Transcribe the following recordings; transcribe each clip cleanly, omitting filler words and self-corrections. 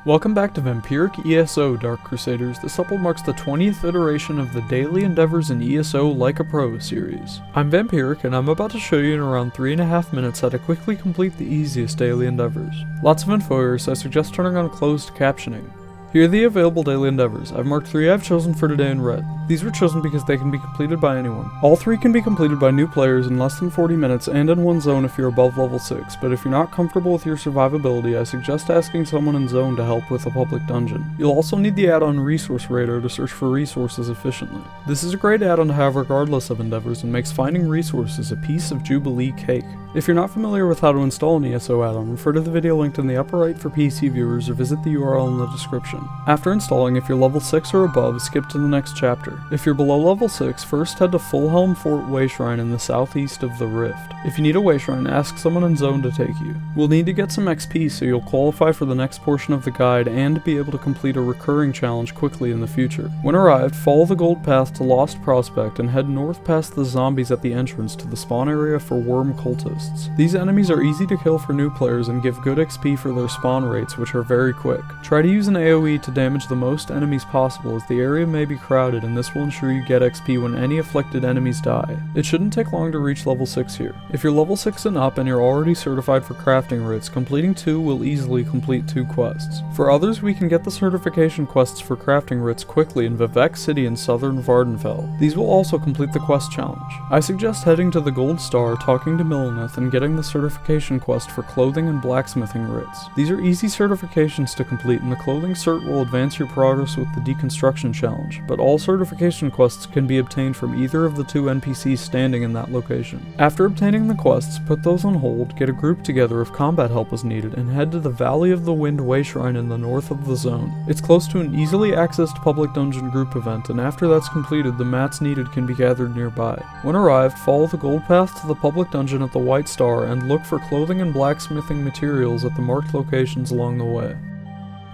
Welcome back to VampiricESO, Dark Crusaders. This upload marks the 20th iteration of the Daily Endeavors in ESO Like a Pro series. I'm Vampiric, and I'm about to show you in around 3.5 minutes how to quickly complete the easiest daily endeavors. Lots of info here, so I suggest turning on closed captioning. Here are the available daily endeavors. I've marked 3 I've chosen for today in red. These were chosen because they can be completed by anyone. All 3 can be completed by new players in less than 40 minutes and in one zone if you're above level 6, but if you're not comfortable with your survivability, I suggest asking someone in zone to help with a public dungeon. You'll also need the add-on ResourceRadar to search for resources efficiently. This is a great add-on to have regardless of endeavors and makes finding resources a piece of Jubilee cake. If you're not familiar with how to install an ESO add-on, refer to the video linked in the upper right for PC viewers or visit the URL in the description. After installing, if you're level 6 or above, skip to the next chapter. If you're below level 6, first head to Fullhelm Fort Wayshrine in the southeast of the Rift. If you need a Wayshrine, ask someone in zone to take you. We'll need to get some XP so you'll qualify for the next portion of the guide and be able to complete a recurring challenge quickly in the future. When arrived, follow the gold path to Lost Prospect and head north past the zombies at the entrance to the spawn area for worm cultists. These enemies are easy to kill for new players and give good XP for their spawn rates, which are very quick. Try to use an AoE to damage the most enemies possible, as the area may be crowded and this will ensure you get XP when any afflicted enemies die. It shouldn't take long to reach level 6 here. If you're level 6 and up and you're already certified for crafting writs, completing 2 will easily complete 2 quests. For others, we can get the certification quests for crafting writs quickly in Vivec City in southern Vardenfell. These will also complete the quest challenge. I suggest heading to the Gold Star, talking to Millenith, and getting the certification quest for clothing and blacksmithing writs. These are easy certifications to complete, and the clothing cert will advance your progress with the deconstruction challenge, but all certification quests can be obtained from either of the 2 NPCs standing in that location. After obtaining the quests, put those on hold, get a group together if combat help is needed, and head to the Valley of the Wind Wayshrine in the north of the zone. It's close to an easily accessed public dungeon group event, and after that's completed, the mats needed can be gathered nearby. When arrived, follow the gold path to the public dungeon at the White Star and look for clothing and blacksmithing materials at the marked locations along the way.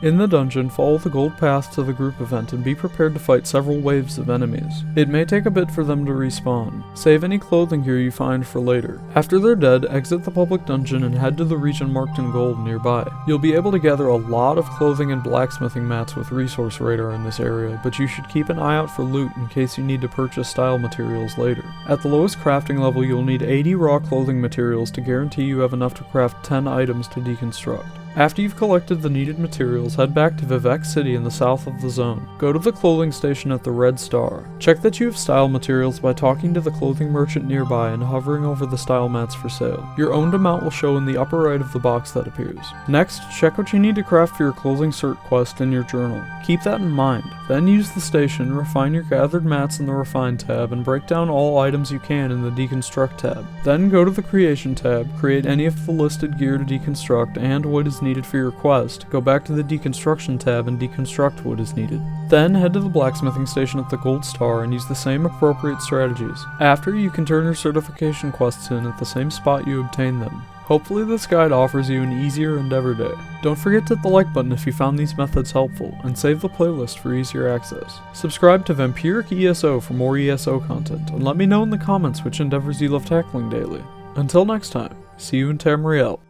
In the dungeon, follow the gold path to the group event and be prepared to fight several waves of enemies. It may take a bit for them to respawn. Save any clothing here you find for later. After they're dead, exit the public dungeon and head to the region marked in gold nearby. You'll be able to gather a lot of clothing and blacksmithing mats with ResourceRadar in this area, but you should keep an eye out for loot in case you need to purchase style materials later. At the lowest crafting level, you'll need 80 raw clothing materials to guarantee you have enough to craft 10 items to deconstruct. After you've collected the needed materials, head back to Vivec City in the south of the zone. Go to the clothing station at the Red Star. Check that you have style materials by talking to the clothing merchant nearby and hovering over the style mats for sale. Your owned amount will show in the upper right of the box that appears. Next, check what you need to craft for your clothing cert quest in your journal. Keep that in mind. Then use the station, refine your gathered mats in the Refine tab, and break down all items you can in the Deconstruct tab. Then go to the Creation tab, create any of the listed gear to deconstruct and what is needed for your quest, go back to the Deconstruction tab and deconstruct what is needed. Then head to the blacksmithing station at the Gold Star and use the same appropriate strategies. After, you can turn your certification quests in at the same spot you obtained them. Hopefully this guide offers you an easier endeavor day. Don't forget to hit the like button if you found these methods helpful, and save the playlist for easier access. Subscribe to VampiricESO for more ESO content, and let me know in the comments which endeavors you love tackling daily. Until next time, see you in Tamriel.